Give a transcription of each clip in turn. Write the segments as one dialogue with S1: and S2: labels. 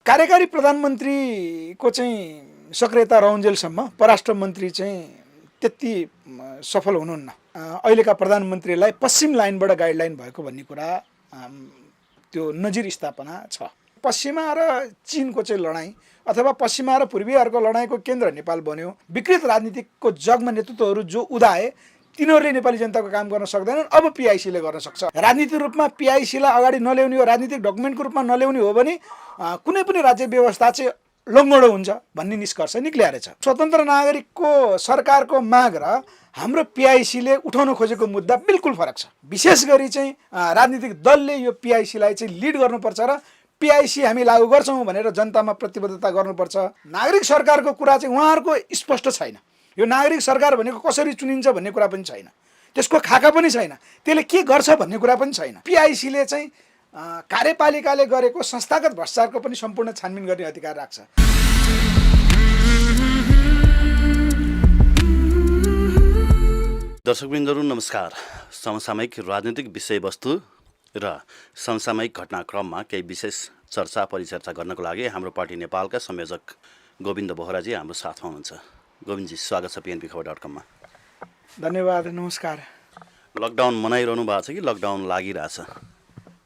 S1: कार्यकारी प्रधानमन्त्रीको चाहिँ सक्रियता रहन्जेलसम्म परराष्ट्र मन्त्री चाहिँ त्यति सफल हुनुहुन्न। अहिलेका प्रधानमन्त्रीलाई पश्चिम लाइनबाट गाइडलाइन भएको भन्ने कुरा त्यो नजिर स्थापना छ। पश्चिमा र चीनको चाहिँ लडाईँ अथवा पश्चिमा र पूर्वीहरूको लडाईँको केन्द्र नेपाल बन्यो। विकृत राजनीतिको जगमा नेतृत्वहरू जो उदाए तिनीहरूले नेपाली जनताको काम गर्न सक्दैनन्। अब पिआइसीले गर्न सक्छ। राजनीतिक रूपमा पिआइसीलाई अगाडि नल्याउने हो, राजनीतिक डकुमेन्टको रूपमा नल्याउने हो भने कुनै पनि राज्य व्यवस्था चाहिँ लङ्गडो हुन्छ भन्ने निष्कर्ष निक्लिरहेछ। स्वतन्त्र नागरिकको सरकारको माग र हाम्रो पिआइसीले उठाउन खोजेको मुद्दा बिल्कुल फरक छ। विशेष गरी चाहिँ राजनीतिक दलले यो पिआइसीलाई चाहिँ लिड गर्नुपर्छ र पिआइसी हामी लागू गर्छौँ भनेर जनतामा प्रतिबद्धता गर्नुपर्छ। नागरिक सरकारको कुरा चाहिँ उहाँहरूको स्पष्ट छैन। यो नागरिक सरकार भनेको कसरी चुनिन्छ भन्ने कुरा पनि छैन, त्यसको खाका पनि छैन, त्यसले के गर्छ भन्ने कुरा पनि छैन। पिआइसीले चाहिँ कार्यपालिकाले गरेको संस्थागत भ्रष्टाचारको पनि सम्पूर्ण छानबिन गर्ने अधिकार राख्छ।
S2: दर्शकवृन्दहरू नमस्कार। समसामयिक राजनीतिक विषयवस्तु र समसामयिक घटनाक्रममा केही विशेष चर्चा परिचर्चा गर्नको लागि हाम्रो पार्टी नेपालका संयोजक गोविन्द बोहराजी हाम्रो साथमा हुनुहुन्छ। गोविन्दजी, स्वागत छ PNP-खबर.com मा।
S1: धन्यवाद, नमस्कार।
S2: लकडाउन मनाइरहनु भएको छ कि लकडाउन लागिरहेछ?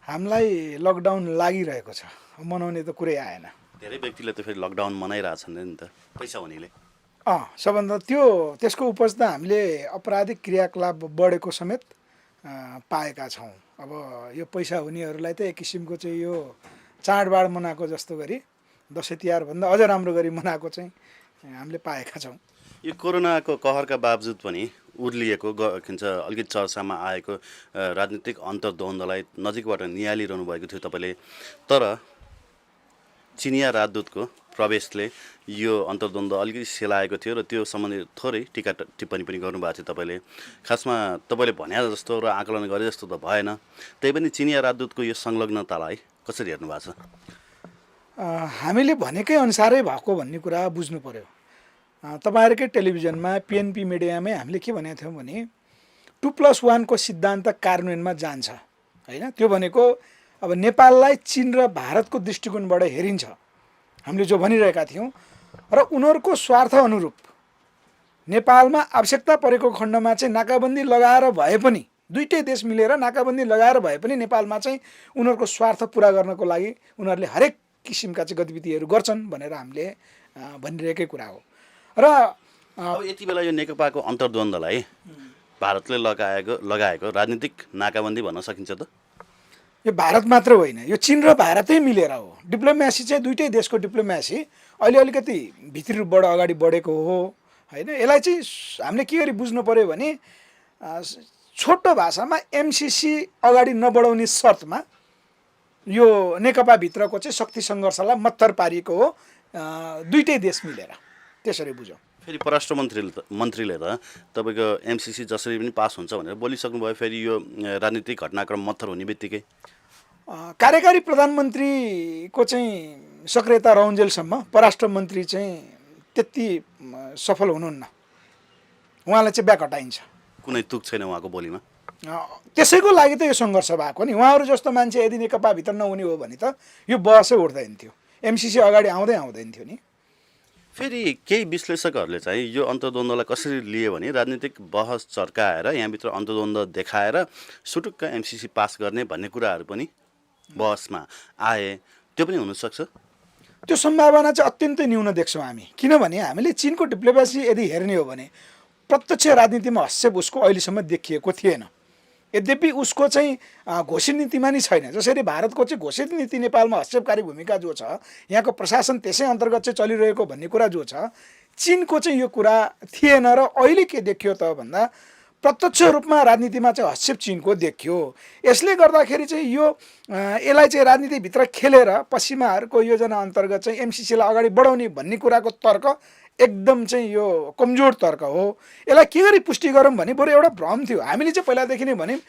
S1: हामीलाई लकडाउन लागिरहेको छ, मनाउने त कुरै आएन।
S2: धेरै व्यक्तिले त फेरि लकडाउन मनाइरहेछन् नि त, पैसा हुनेले।
S1: सबभन्दा त्यसको उपज त हामीले अपराधिक क्रियाकलाप बढेको समेत पाएका छौँ। अब यो पैसा हुनेहरूलाई त एक किसिमको चाहिँ यो चाडबाड मनाएको जस्तो गरी दसैँ तिहारभन्दा अझ राम्रो गरी मनाएको चाहिँ हामीले पाएका छौँ।
S2: यो कोरोनाको कहरका बावजुद पनि उर्लिएको अलिकति चर्चामा आएको राजनीतिक अन्तर्द्वन्द्वलाई नजिकबाट निहालिरहनु भएको थियो तपाईँले, तर चिनिया राजदूतको प्रवेशले यो अन्तर्द्वन्द्व अलिकति सेलाएको थियो र त्यो सम्बन्धी थोरै टिका टिप्पणी पनि गर्नुभएको थियो तपाईँले। खासमा तपाईँले भने जस्तो र आकलन गरे जस्तो त भएन, त्यही पनि चिनिया राजदूतको यो संलग्नतालाई कसरी हेर्नु भएको छ?
S1: हामीले भनेकै अनुसारै भएको भन्ने कुरा बुझ्नु पर्यो। तपाईँहरूकै टेलिभिजनमा PNP मिडियामै हामीले के भनेको थियौँ भने 2+1 को सिद्धान्त कार्यान्वयनमा जान्छ होइन। त्यो भनेको अब नेपाललाई चीन र भारतको दृष्टिकोणबाट हेरिन्छ हामीले जो भनिरहेका थियौँ, र उनीहरूको स्वार्थ अनुरूप नेपालमा आवश्यकता परेको खण्डमा चाहिँ नाकाबन्दी लगाएर भए पनि, दुईटै देश मिलेर नाकाबन्दी लगाएर भए पनि नेपालमा चाहिँ उनीहरूको स्वार्थ पुरा गर्नको लागि उनीहरूले हरेक किसिमका चाहिँ गतिविधिहरू गर्छन् भनेर हामीले भनिरहेकै कुरा हो। र
S2: अब यति बेला यो नेकपाको अन्तर्द्वन्द्वलाई भारतले लगाएको राजनीतिक नाकाबन्दी भन्न सकिन्छ त?
S1: यो भारत मात्र होइन, यो चीन र भारतै मिलेर हो। डिप्लोमेसी चाहिँ दुईटै देशको डिप्लोमेसी अहिले अलिकति भित्री रूपबाट अगाडि बढेको हो होइन। यसलाई चाहिँ हामीले के गरी बुझ्नु पर्यो भने छोटो भाषामा MCC अगाडि नबढाउने शर्तमा यो नेकपाभित्रको चाहिँ शक्ति सङ्घर्षलाई मत्तर पारिएको हो दुईटै देश मिलेर, त्यसरी बुझौँ।
S2: फेरि परराष्ट्र मन्त्रीले त तपाईँको MCC जसरी पनि पास हुन्छ भनेर बोलिसक्नुभयो। फेरि यो राजनीतिक घटनाक्रम मत्थर हुने बित्तिकै
S1: कार्यकारी प्रधानमन्त्रीको चाहिँ सक्रियता रहन्जेलसम्म परराष्ट्र मन्त्री चाहिँ त्यति सफल हुनुहुन्न, उहाँलाई चाहिँ ब्याक हटाइन्छ।
S2: कुनै तुक छैन उहाँको बोलीमा।
S1: त्यसैको लागि त यो सङ्घर्ष भएको नि। उहाँहरू जस्तो मान्छे यदि नेकपाभित्र नहुने हो भने त यो बहसै उठ्दैन थियो, MCC अगाडि आउँदैन थियो नि।
S2: फेरि केही विश्लेषकहरूले चाहिँ यो अन्तर्द्वन्द्वलाई कसरी लिए भने राजनीतिक बहस चर्काएर यहाँभित्र अन्तर्द्वन्द्व देखाएर सुटुक्क MCC पास गर्ने भन्ने कुराहरू पनि बहसमा आए, त्यो पनि हुनसक्छ।
S1: त्यो सम्भावना चाहिँ अत्यन्तै न्यून देख्छौँ हामी, किनभने हामीले चीनको डिप्लोमेसी यदि हेर्ने हो भने प्रत्यक्ष राजनीतिमा हस्तक्षेप उसको अहिलेसम्म देखिएको थिएन। यद्यपि उसको चाहिँ घोषित नीतिमा नि छैन। जसरी भारतको चाहिँ घोषित नीति नेपालमा हस्तक्षेपकारी भूमिका जो छ, यहाँको प्रशासन त्यसै अन्तर्गत चाहिँ चलिरहेको भन्ने कुरा जो छ, चीनको चाहिँ यो कुरा थिएन। र अहिले के देखियो त भन्दा प्रत्यक्ष रूपमा राजनीतिमा चाहिँ हस्तक्षेप चीनको देखियो। यसले गर्दाखेरि चाहिँ यसलाई चाहिँ राजनीतिभित्र खेलेर पश्चिमाहरूको योजना अन्तर्गत चाहिँ MCCलाई अगाडि बढाउने भन्ने कुराको तर्क एकदम चाहिँ यो कमजोर तर्क हो। यसलाई के गरी पुष्टि गरौँ भने बरु एउटा भ्रम थियो। हामीले चाहिँ पहिलादेखि नै भन्यौँ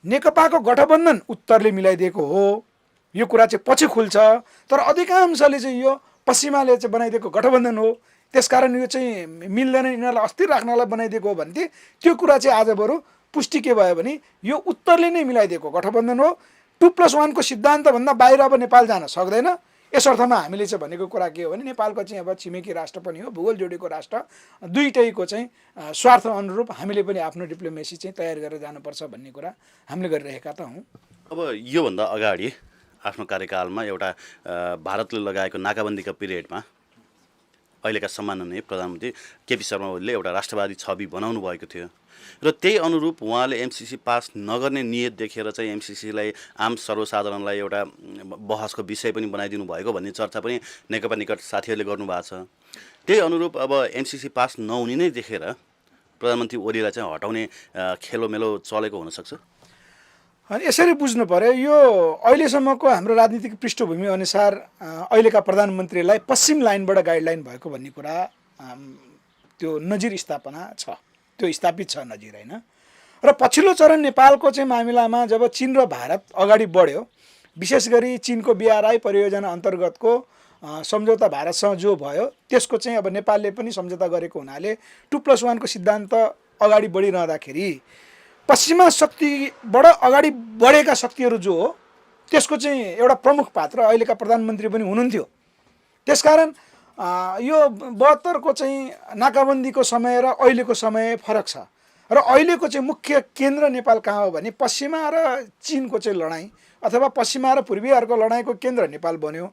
S1: नेकपाको गठबन्धन उत्तरले मिलाइदिएको हो, यो कुरा चाहिँ पछि खुल्छ, तर अधिकांशले चाहिँ यो पश्चिमाले चाहिँ बनाइदिएको गठबन्धन हो, त्यसकारण यो चाहिँ मिल्दैन, यिनीहरूलाई अस्थिर राख्नलाई बनाइदिएको हो भन्थे। त्यो कुरा चाहिँ आज बरु पुष्टि के भयो भने यो उत्तरले नै मिलाइदिएको गठबन्धन हो। 2+1 को सिद्धान्तभन्दा बाहिर अब नेपाल जान सक्दैन। यस अर्थमा हामीले चाहिँ भनेको कुरा के हो भने नेपालको चाहिँ अब छिमेकी राष्ट्र पनि हो, भूगोल जोडेको राष्ट्र, दुईटैको चाहिँ स्वार्थ अनुरूप हामीले पनि आफ्नो डिप्लोमेसी चाहिँ तयार गरेर जानुपर्छ भन्ने कुरा हामीले गरिरहेका त हौँ।
S2: अब योभन्दा अगाडि आफ्नो कार्यकालमा एउटा भारतले लगाएको नाकाबन्दीका पिरियडमा अहिलेका सम्माननीय प्रधानमन्त्री केपी शर्मा ओलीले एउटा राष्ट्रवादी छवि बनाउनु भएको थियो र त्यही अनुरूप उहाँले एमसिसी पास नगर्ने नियत देखेर चाहिँ एमसिसीलाई आम सर्वसाधारणलाई एउटा बहसको विषय पनि बनाइदिनु भएको भन्ने चर्चा पनि नेकपा निकट साथीहरूले गर्नुभएको छ। त्यही अनुरूप अब एमसिसी पास नहुने नै देखेर प्रधानमन्त्री ओलीलाई चाहिँ हटाउने खेलोमेलो चलेको हुनसक्छ।
S1: अनि यसरी बुझ्नु पर्यो, यो अहिलेसम्मको हाम्रो राजनीतिक पृष्ठभूमि अनुसार अहिलेका प्रधानमन्त्रीलाई पश्चिम लाइनबाट गाइडलाइन भएको भन्ने कुरा त्यो नजिर स्थापना छ, त्यो स्थापित छ नजिर होइन। र पछिल्लो चरण नेपालको चाहिँ मामिलामा जब चीन र भारत अगाडि बढ्यो, विशेष गरी चीनको BRI परियोजना अन्तर्गतको सम्झौता भारतसँग जो भयो त्यसको चाहिँ अब नेपालले पनि सम्झौता गरेको हुनाले 2+1 को सिद्धान्त अगाडि बढिरहँदाखेरि पश्चिमा शक्तिबाट अगाडि बढेका शक्तिहरू जो हो त्यसको चाहिँ एउटा प्रमुख पात्र अहिलेका प्रधानमन्त्री पनि हुनुहुन्थ्यो। त्यसकारण यो 72 को चाहिँ नाकाबन्दीको समय र अहिलेको समय फरक छ र अहिलेको चाहिँ मुख्य केन्द्र नेपाल कहाँ हो भने पश्चिमा र चीनको चाहिँ लडाइँ अथवा पश्चिमा र पूर्वीहरूको लडाइँको केन्द्र नेपाल बन्यो।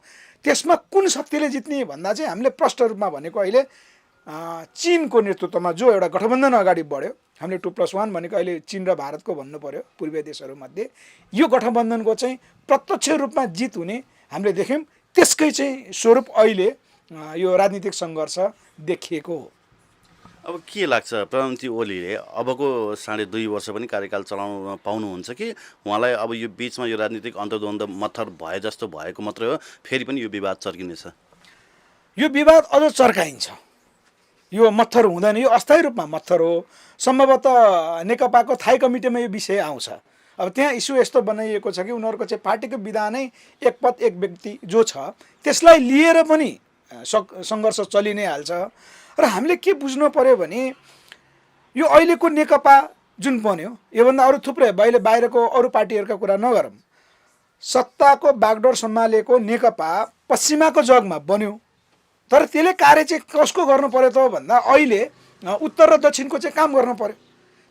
S1: त्यसमा कुन शक्तिले जित्ने भन्दा चाहिँ हामीले प्रष्ट रूपमा भनेको अहिले चीनको नेतृत्वमा जो एउटा गठबन्धन अगाडि बढ्यो, हामीले 2+1 भनेको अहिले चीन र भारतको भन्नु पर्यो पूर्वीय देशहरूमध्ये, यो गठबन्धनको चाहिँ प्रत्यक्ष रूपमा जित हुने हामीले देख्यौँ। त्यसकै चाहिँ स्वरूप अहिले यो राजनीतिक सङ्घर्ष देखिएको हो।
S2: अब के लाग्छ प्रधानमन्त्री ओलीले अबको 2.5 वर्ष पनि कार्यकाल चलाउन पाउनुहुन्छ कि उहाँलाई अब यो बिचमा यो राजनीतिक अन्तर्द्वन्द मत्थर भए जस्तो भएको मात्रै हो, फेरि पनि यो विवाद चर्किनेछ?
S1: यो विवाद अझ चर्काइन्छ, यो मत्थर हुँदैन, यो अस्थायी रूपमा मत्थर हो। सम्भवतः नेकपाको थाई कमिटीमा यो विषय आउँछ। अब त्यहाँ इस्यु यस्तो बनाइएको छ कि उनीहरूको चाहिँ पार्टीको विधानै एक पद एक व्यक्ति जो छ त्यसलाई लिएर पनि सङ्घर्ष चलि नै हाल्छ। र हामीले के बुझ्नु पर्यो भने यो अहिलेको नेकपा जुन बन्यो योभन्दा अरू थुप्रै बाहिरको अरू पार्टीहरूका कुरा नगरौँ, सत्ताको बागडोर सम्हालेको नेकपा पश्चिमाको जगमा बन्यो, तर त्यसले कार्य चाहिँ कसको गर्नु पर्यो त भन्दा अहिले उत्तर र दक्षिणको चाहिँ काम गर्नु पर्यो।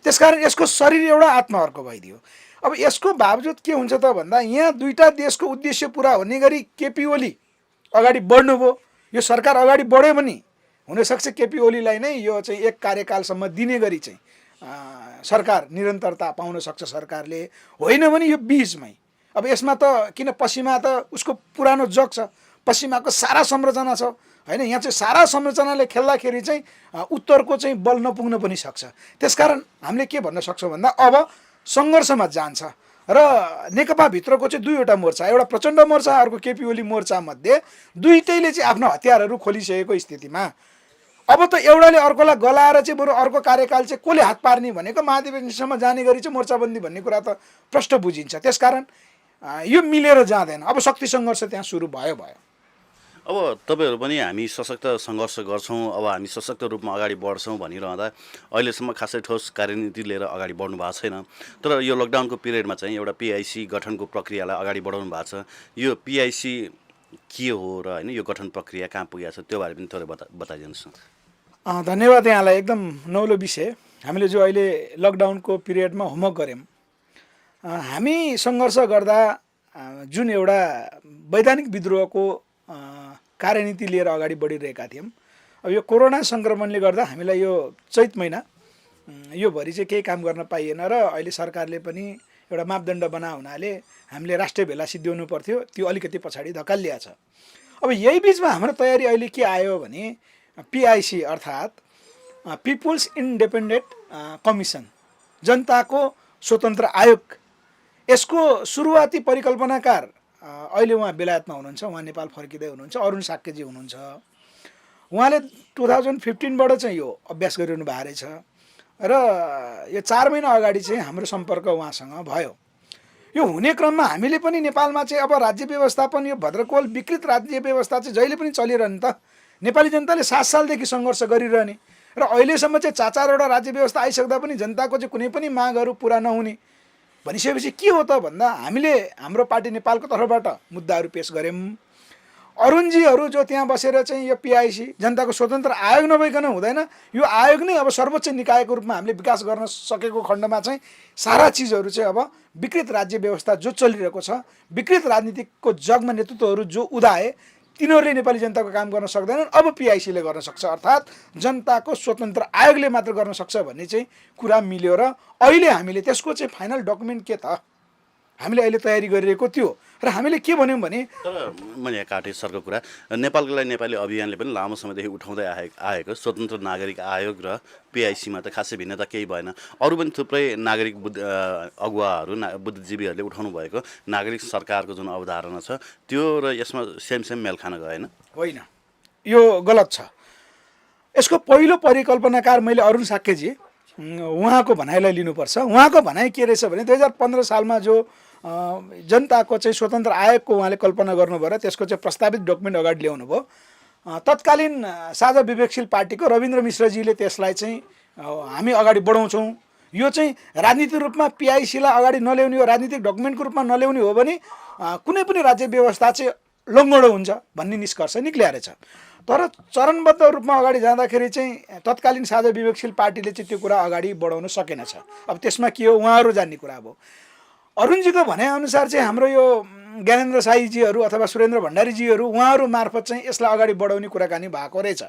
S1: त्यसकारण यसको शरीर एउटा आत्मा अर्को भइदियो। अब यसको बावजुद के हुन्छ त भन्दा यहाँ दुईटा देशको उद्देश्य पुरा हुने गरी केपी ओली अगाडि बढ्नुभयो। यो सरकार अगाडि बढ्यो भने हुनसक्छ केपी ओलीलाई नै यो चाहिँ एक कार्यकालसम्म दिने गरी चाहिँ सरकार निरन्तरता पाउन सक्छ सरकारले, होइन भने यो बिचमै। अब यसमा त किन पश्चिमा त उसको पुरानो जग छ, पश्चिमाको सारा संरचना छ होइन, यहाँ चाहिँ सारा संरचनाले खेल्दाखेरि चाहिँ उत्तरको चाहिँ बल नपुग्न पनि सक्छ। त्यसकारण हामीले के भन्न सक्छौँ भन्दा अब सङ्घर्षमा जान्छ र नेकपाभित्रको चाहिँ दुईवटा मोर्चा, एउटा प्रचण्ड मोर्चा अर्को केपी ओली मोर्चा मध्ये दुईटैले चाहिँ आफ्नो हतियारहरू खोलिसकेको स्थितिमा अब त एउटाले अर्कोलाई गलाएर चाहिँ बरु अर्को कार्यकाल चाहिँ कसले हात पार्ने भनेको महाधिवेशनसम्म जाने गरी चाहिँ मोर्चाबन्दी भन्ने कुरा त प्रष्ट बुझिन्छ। त्यसकारण यो मिलेर जाँदैन, अब शक्ति सङ्घर्ष त्यहाँ सुरु भयो।
S2: अब तपाईँहरू पनि हामी सशक्त सङ्घर्ष गर्छौँ, अब हामी सशक्त रूपमा अगाडि बढ्छौँ भनिरहँदा अहिलेसम्म खासै ठोस कार्यनीति लिएर अगाडि बढ्नु भएको छैन। तर यो लकडाउनको पिरियडमा चाहिँ एउटा PIC गठनको प्रक्रियालाई अगाडि बढाउनु भएको छ। यो PIC के हो र होइन यो गठन प्रक्रिया कहाँ पुगेको छ त्यो बारे पनि थोरै बताइदिनुहोस् न।
S1: धन्यवाद यहाँलाई, एकदम नौलो विषय। हामीले जो अहिले लकडाउनको पिरियडमा होमवर्क गऱ्यौँ, हामी सङ्घर्ष गर्दा जुन एउटा वैधानिक विद्रोहको कार्यनीति लिएर अगाडि बढिरहेका थियौँ। अब यो कोरोना सङ्क्रमणले गर्दा हामीलाई यो चैत महिना यो भरि चाहिँ केही काम गर्न पाइएन र अहिले सरकारले पनि एउटा मापदण्ड बना हुनाले हामीले राष्ट्रिय भेला सिद्ध्याउनु पर्थ्यो, त्यो अलिकति पछाडि धकालिएको छ। अब यही बिचमा हाम्रो तयारी अहिले के आयो भने PIC अर्थात् पिपुल्स इन्डिपेन्डेन्ट कमिसन, जनताको स्वतन्त्र आयोग, यसको सुरुवाती परिकल्पनाकार अहिले उहाँ बेलायतमा हुनुहुन्छ, उहाँ नेपाल फर्किँदै हुनुहुन्छ, अरुण साक्यजी हुनुहुन्छ। उहाँले 2015बाट चाहिँ यो अभ्यास गरिरहनु भएको रहेछ र यो 4 महिना अगाडि चाहिँ हाम्रो सम्पर्क उहाँसँग भयो। यो हुने क्रममा हामीले पनि नेपालमा चाहिँ अब राज्य व्यवस्थापन यो भद्रकोल विकृत राज्य व्यवस्था चाहिँ जहिले पनि चलिरहने त, नेपाली जनताले 7 सालदेखि सङ्घर्ष गरिरहने र अहिलेसम्म चाहिँ 4-4वटा राज्य व्यवस्था आइसक्दा पनि जनताको चाहिँ कुनै पनि मागहरू पुरा नहुने भनिसकेपछि के हो त भन्दा हामीले हाम्रो पार्टी नेपालको तर्फबाट मुद्दाहरू पेश गऱ्यौँ। अरुणजीहरू जो त्यहाँ बसेर चाहिँ यो पिआइसी जनताको स्वतन्त्र आयोग नभइकन हुँदैन, यो आयोग नै अब सर्वोच्च निकायको रूपमा हामीले विकास गर्न सकेको खण्डमा चाहिँ सारा चिजहरू चाहिँ अब विकृत राज्य व्यवस्था जो चलिरहेको छ, विकृत राजनीतिकको जगमा नेतृत्वहरू जो उदाए तिनीहरूले नेपाली जनताको काम गर्न सक्दैनन्। अब पिआइसीले गर्न सक्छ, अर्थात् जनताको स्वतन्त्र आयोगले मात्र गर्न सक्छ भन्ने चाहिँ कुरा मिल्यो र अहिले हामीले त्यसको चाहिँ फाइनल डकुमेन्ट के त हामीले अहिले तयारी गरिरहेको थियो र हामीले के भन्यौँ भने
S2: तर मैले यहाँ काटेँ सरको कुरा, नेपालको लागि नेपाली अभियानले पनि लामो समयदेखि उठाउँदै आएको स्वतन्त्र नागरिक आयोग र पिआइसीमा त खासै भिन्नता केही भएन। अरू पनि थुप्रै नागरिक अगुवाहरू बुद्धिजीवीहरूले उठाउनु भएको नागरिक सरकारको जुन अवधारणा छ त्यो र यसमा सेम मेल खान गएन।
S1: होइन, यो गलत छ। यसको पहिलो परिकल्पनाकार मैले अरुण साक्यजी उहाँको भनाइलाई लिनुपर्छ। उहाँको भनाइ के रहेछ भने 2015 सालमा जो जनताको चाहिँ स्वतन्त्र आयोगको उहाँले कल्पना गर्नुभयो र त्यसको चाहिँ प्रस्तावित डकुमेन्ट अगाडि ल्याउनु भयो। तत्कालीन साझा विवेकशील पार्टीको रविन्द्र मिश्रजीले त्यसलाई चाहिँ हामी अगाडि बढाउँछौँ, यो चाहिँ राजनीतिक रूपमा पिआइसीलाई अगाडि नल्याउने हो, राजनीतिक डकुमेन्टको रूपमा नल्याउने हो भने कुनै पनि राज्य व्यवस्था चाहिँ लङ्गडो हुन्छ भन्ने निष्कर्ष निक्लिया रहेछ। तर चरणबद्ध रूपमा अगाडि जाँदाखेरि चाहिँ तत्कालीन साझा विवेकशील पार्टीले चाहिँ त्यो कुरा अगाडि बढाउन सकेनछ। अब त्यसमा के हो, उहाँहरू जान्ने कुरा अब अरुणजीको भनाइअनुसार चाहिँ हाम्रो यो ज्ञानेन्द्र साईजीहरू अथवा सुरेन्द्र भण्डारीजीहरू उहाँहरू मार्फत चाहिँ यसलाई अगाडि बढाउने कुराकानी भएको रहेछ।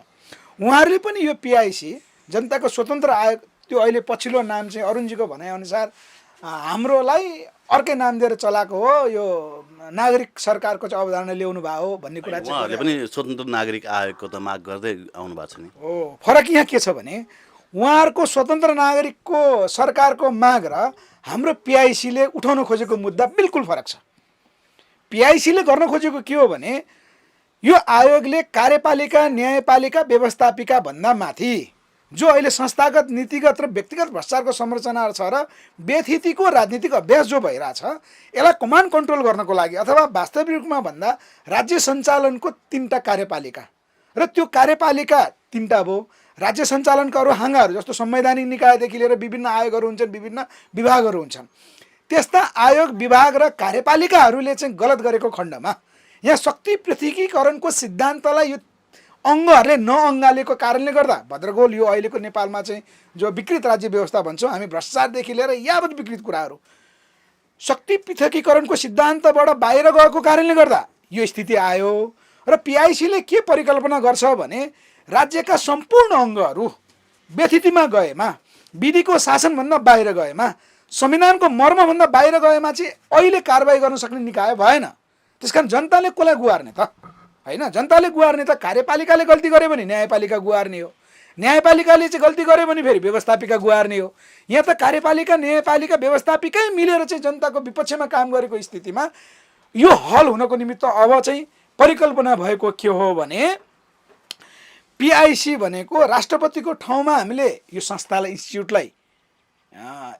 S1: उहाँहरूले पनि यो पिआइसी जनताको स्वतन्त्र आयोग, त्यो अहिले पछिल्लो नाम चाहिँ अरुणजीको भनाइअनुसार हाम्रोलाई अर्कै नाम दिएर चलाएको हो, यो नागरिक सरकारको चाहिँ अवधारणा ल्याउनु भएको हो भन्ने कुरा चाहिँ
S2: उहाँहरूले पनि स्वतन्त्र नागरिक आयोगको त माग गर्दै आउनु भएको छ नि।
S1: हो, फरक यहाँ के छ भने उहाँहरूको स्वतन्त्र नागरिकको सरकारको माग र हाम्रो पिआइसीले उठाउन खोजेको मुद्दा बिल्कुल फरक छ। पिआइसीले गर्न खोजेको के हो भने यो आयोगले कार्यपालिका, न्यायपालिका, व्यवस्थापिका भन्दा माथि जो अहिले संस्थागत, नीतिगत र व्यक्तिगत भ्रष्टाचारको संरचना छ र व्यथितिको राजनीतिक अभ्यास जो भइरहेछ यसलाई कमान्ड कन्ट्रोल गर्नको लागि अथवा वास्तविक रूपमा भन्दा राज्य सञ्चालनको 3टा कार्यपालिका र त्यो कार्यपालिका 3टा भयो। राज्य सञ्चालनका अरू हाँगाहरू जस्तो संवैधानिक निकायदेखि लिएर विभिन्न आयोगहरू हुन्छन्, विभिन्न विभागहरू हुन्छन्। त्यस्ता आयोग, विभाग र कार्यपालिकाहरूले चाहिँ गलत गरेको खण्डमा यहाँ शक्ति पृथकीकरणको सिद्धान्तलाई यो अङ्गहरूले नअँगालेको कारणले गर्दा भद्रगोल यो अहिलेको नेपालमा चाहिँ जो विकृत राज्य व्यवस्था भन्छौँ हामी, भ्रष्टाचारदेखि लिएर यावत विकृत कुराहरू शक्ति पृथकीकरणको सिद्धान्तबाट बाहिर गएको कारणले गर्दा यो स्थिति आयो। र पिआइसीले के परिकल्पना गर्छ भने राज्यका सम्पूर्ण अङ्गहरू व्यथितिमा गएमा, विधिको शासनभन्दा बाहिर गएमा, संविधानको मर्मभन्दा बाहिर गएमा चाहिँ अहिले कारबाही गर्न सक्ने निकाय भएन। त्यसकारण जनताले कसलाई गुहार्ने त? होइन, जनताले गुहार्ने त कार्यपालिकाले गल्ती गर्यो भने न्यायपालिका गुहार्ने हो, न्यायपालिकाले चाहिँ गल्ती गर्यो भने फेरि व्यवस्थापिका गुहार्ने हो। यहाँ त कार्यपालिका, न्यायपालिका, व्यवस्थापिकै मिलेर चाहिँ जनताको विपक्षमा काम गरेको स्थितिमा यो हल हुनको निमित्त अब चाहिँ परिकल्पना भएको के हो भने पिआइसी भनेको राष्ट्रपतिको ठाउँमा हामीले यो संस्थालाई, इन्स्टिच्युटलाई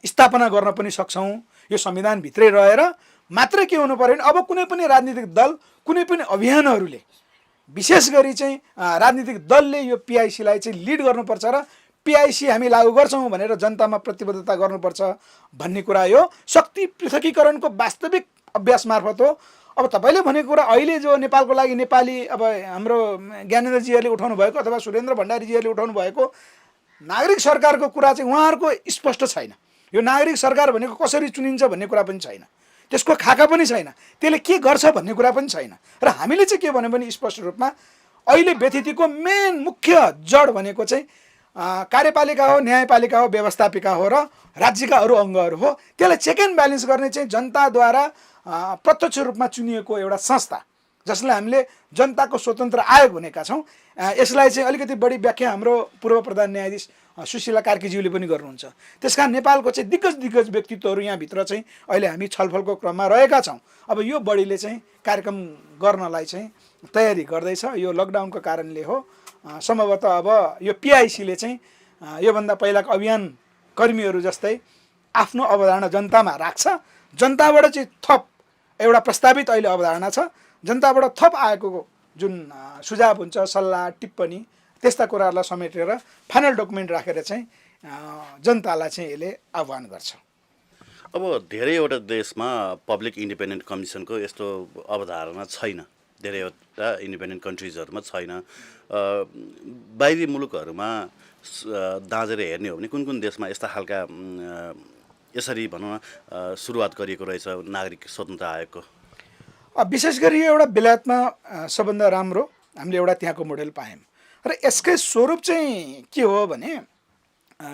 S1: स्थापना गर्न पनि सक्छौँ। यो संविधानभित्रै रहेर मात्र के हुनु पर्यो भने अब कुनै पनि राजनीतिक दल, कुनै पनि अभियानहरूले विशेष गरी चाहिँ राजनीतिक दलले यो पिआइसीलाई चाहिँ लिड गर्नुपर्छ र पिआइसी हामी लागू गर्छौँ भनेर जनतामा प्रतिबद्धता गर्नुपर्छ भन्ने कुरा यो शक्ति पृथकीकरणको वास्तविक अभ्यास मार्फत हो। अब तपाईँले भनेको कुरा अहिले जो नेपालको लागि नेपाली अब हाम्रो ज्ञानेन्द्रजीहरूले उठाउनु भएको अथवा सुरेन्द्र भण्डारीजीहरूले उठाउनु भएको नागरिक सरकारको कुरा चाहिँ उहाँहरूको स्पष्ट छैन। यो नागरिक सरकार भनेको कसरी चुनिन्छ भन्ने कुरा पनि छैन, त्यसको खाका पनि छैन, त्यसले के गर्छ भन्ने कुरा पनि छैन। र हामीले चाहिँ के भन्यो भने स्पष्ट रूपमा अहिले व्यथितिको मेन मुख्य जड भनेको चाहिँ कार्यपालिका हो, न्यायपालिका हो, व्यवस्थापिका हो र राज्यका अरू अङ्गहरू हो। त्यसलाई चेक एन्ड ब्यालेन्स गर्ने चाहिँ जनताद्वारा प्रत्यक्ष रूपमा चुनिएको एउटा संस्था जसलाई हामीले जनताको स्वतन्त्र आयोग भनेका छौँ। यसलाई चाहिँ अलिकति बढी व्याख्या हाम्रो पूर्व प्रधान न्यायाधीश सुशीला कार्कीज्यूले पनि गर्नुहुन्छ। त्यसकारण नेपालको चाहिँ दिग्गज व्यक्तित्वहरू यहाँभित्र चाहिँ अहिले हामी छलफलको क्रममा रहेका छौँ। अब यो बढीले चाहिँ कार्यक्रम गर्नलाई चाहिँ तयारी गर्दैछ। यो लकडाउनको कारणले हो सम्भवतः। अब यो पिआइसीले चाहिँ योभन्दा पहिलाको अभियान कर्मीहरू जस्तै आफ्नो अवधारणा जनतामा राख्छ, जनताबाट चाहिँ थप एउटा प्रस्तावित अहिले अवधारणा छ, जनताबाट थप आएको जुन सुझाव हुन्छ, सल्लाह, टिप्पणी, त्यस्ता कुराहरूलाई समेटेर फाइनल डकुमेन्ट राखेर चाहिँ जनतालाई चाहिँ यसले आह्वान गर्छ।
S2: अब धेरैवटा देशमा पब्लिक इन्डिपेन्डेन्ट कमिसनको यस्तो अवधारणा छैन, धेरैवटा इन्डिपेन्डेन्ट कन्ट्रिजहरूमा छैन। बाहिरी मुलुकहरूमा दाँजेर हेर्ने हो भने कुन कुन देशमा यस्ता खालका यसरी भनौँ न सुरुवात गरिएको रहेछ नागरिक स्वतन्त्रता आयोगको?
S1: विशेष गरी यो एउटा बेलायतमा सबभन्दा राम्रो हामीले एउटा त्यहाँको मोडेल पायौँ र यसकै स्वरूप चाहिँ के हो भने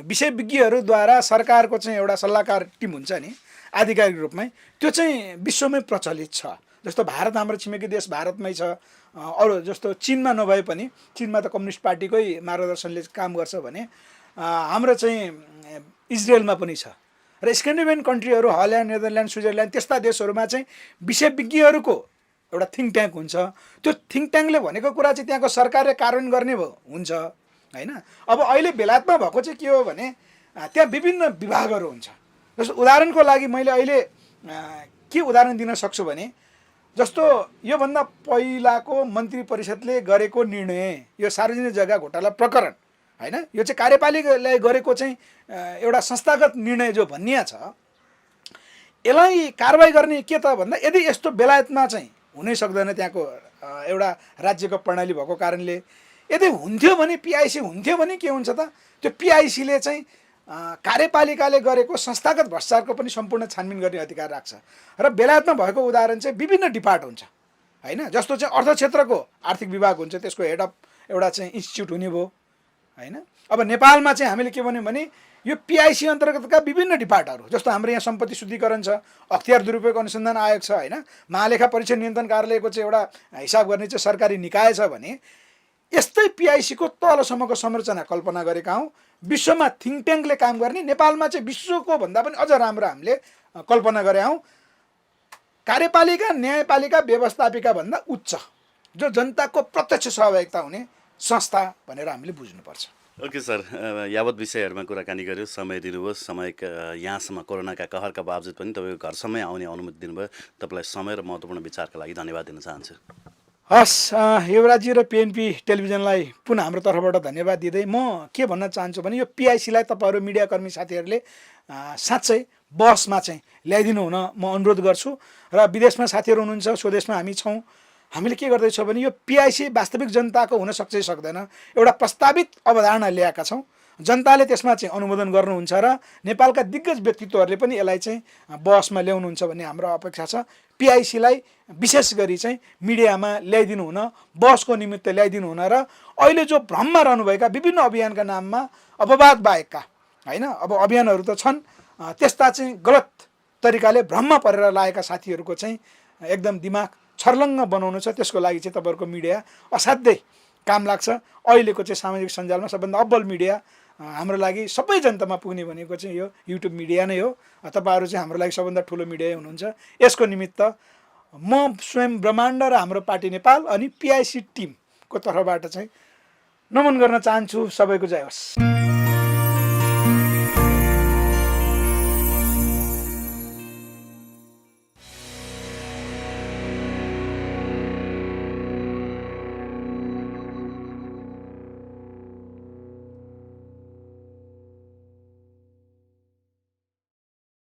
S1: विषय विज्ञहरूद्वारा सरकारको चाहिँ एउटा सल्लाहकार टिम हुन्छ नि आधिकारिक रूपमै, त्यो चाहिँ विश्वमै प्रचलित छ। जस्तो भारत हाम्रो छिमेकी देश भारतमै छ, अरू जस्तो चिनमा नभए पनि, चिनमा त कम्युनिस्ट पार्टीकै मार्गदर्शनले काम गर्छ भने हाम्रो चाहिँ इजरायलमा पनि छ र स्क्यान्डिनेभियन कन्ट्रीहरू हल्यान्ड, नेदरल्यान्ड, स्विजरल्यान्ड त्यस्ता देशहरूमा चाहिँ विषय विज्ञहरूको एउटा थिङ्क ट्याङ्क हुन्छ। त्यो थिङ्क ट्याङ्कले भनेको कुरा चाहिँ त्यहाँको सरकारले कार्यान्वयन गर्ने हुन्छ होइन। अब अहिले बेलायतमा भएको चाहिँ के हो भने त्यहाँ विभिन्न विभागहरू हुन्छ। जस्तो उदाहरणको लागि मैले अहिले के उदाहरण दिन सक्छु भने जस्तो योभन्दा पहिलाको मन्त्री परिषदले गरेको निर्णय, यो सार्वजनिक जग्गा घोटाला प्रकरण होइन, यो चाहिँ कार्यपालिकाले गरेको चाहिँ एउटा संस्थागत निर्णय जो भनिया छ, यसलाई कारबाही गर्ने के त भन्दा यदि यस्तो बेलायतमा चाहिँ हुनै सक्दैन, त्यहाँको एउटा राज्यको प्रणाली भएको कारणले, यदि हुन्थ्यो भने पिआइसी हुन्थ्यो भने के हुन्छ त, त्यो पिआइसीले चाहिँ कार्यपालिकाले गरेको संस्थागत भ्रष्टाचारको पनि सम्पूर्ण छानबिन गर्ने अधिकार राख्छ। र बेलायतमा भएको उदाहरण चाहिँ विभिन्न डिपार्ट हुन्छ होइन। जस्तो चाहिँ अर्थ क्षेत्रको आर्थिक विभाग हुन्छ, त्यसको हेड अफ एउटा चाहिँ इन्स्टिच्युट हुने भयो होइन। अब नेपालमा चाहिँ हामीले के भन्यौँ भने यो पिआइसी अन्तर्गतका विभिन्न डिपार्टहरू, जस्तो हाम्रो यहाँ सम्पत्ति शुद्धिकरण छ, अख्तियार दुरुपयोग अनुसन्धान आयोग छ होइन, महालेखा परीक्षण नियन्त्रण कार्यालयको चाहिँ एउटा हिसाब गर्ने चाहिँ सरकारी निकाय छ भने यस्तै पिआइसीको तलसम्मको संरचना कल्पना गरेका हौँ। विश्वमा थिङ्क ट्याङ्कले काम गर्ने, नेपालमा चाहिँ विश्वको भन्दा पनि अझ राम्रो हामीले कल्पना गरे हौँ। कार्यपालिका, न्यायपालिका, व्यवस्थापिका भन्दा उच्च, जो जनताको प्रत्यक्ष सहभागिता हुने संस्था भनेर हामीले बुझ्नुपर्छ।
S2: ओके सर, यावत विषयहरूमा कुराकानी गऱ्यो, समय दिनुभयो। समय यहाँसम्म कोरोनाका कहरका बावजुद पनि तपाईँको घरसम्मै आउने अनुमति दिनुभयो। तपाईँलाई समय र महत्त्वपूर्ण विचारका लागि धन्यवाद दिन चाहन्छु।
S1: हस्, युवराजी र पिएनपी टेलिभिजनलाई पुनः हाम्रो तर्फबाट धन्यवाद दिँदै म के भन्न चाहन्छु भने यो पिआइसीलाई तपाईँहरू मिडियाकर्मी साथीहरूले साँच्चै बहसमा चाहिँ ल्याइदिनु हुन म अनुरोध गर्छु। र विदेशमा साथीहरू हुनुहुन्छ, स्वदेशमा हामी छौँ, हामीले के गर्दैछौँ भने यो पिआइसी वास्तविक जनताको हुन सक्छ सक्दैन, एउटा प्रस्तावित अवधारणा ल्याएका छौँ। जनताले त्यसमा चाहिँ अनुमोदन गर्नुहुन्छ र नेपालका दिग्गज व्यक्तित्वहरूले पनि यसलाई चाहिँ बहसमा ल्याउनुहुन्छ भन्ने हाम्रो अपेक्षा छ। पिआइसीलाई विशेष गरी चाहिँ मिडियामा ल्याइदिनु हुन, बहसको निमित्त ल्याइदिनु हुन र अहिले जो भ्रममा रहनुभएका विभिन्न अभियानका नाममा अपवाद बाहेकका होइन, अब अभियानहरू त छन्, त्यस्ता चाहिँ गलत तरिकाले भ्रममा परेर लागेका साथीहरूको चाहिँ एकदम दिमाग छर्लङ्ग बनाउनु छ। त्यसको लागि चाहिँ तपाईँहरूको मिडिया असाध्यै काम लाग्छ। अहिलेको चाहिँ सामाजिक सञ्जालमा सबभन्दा अब्बल मिडिया हाम्रो लागि सबै जनतामा पुग्ने भनेको चाहिँ यो युट्युब मिडिया नै हो। तपाईँहरू चाहिँ हाम्रो लागि सबभन्दा ठुलो मिडिया हुनुहुन्छ। यसको निमित्त म स्वयं ब्रह्माण्ड र हाम्रो पार्टी नेपाल अनि पिआइसी टिमको तर्फबाट चाहिँ नमन गर्न चाहन्छु। सबैको जय होस्।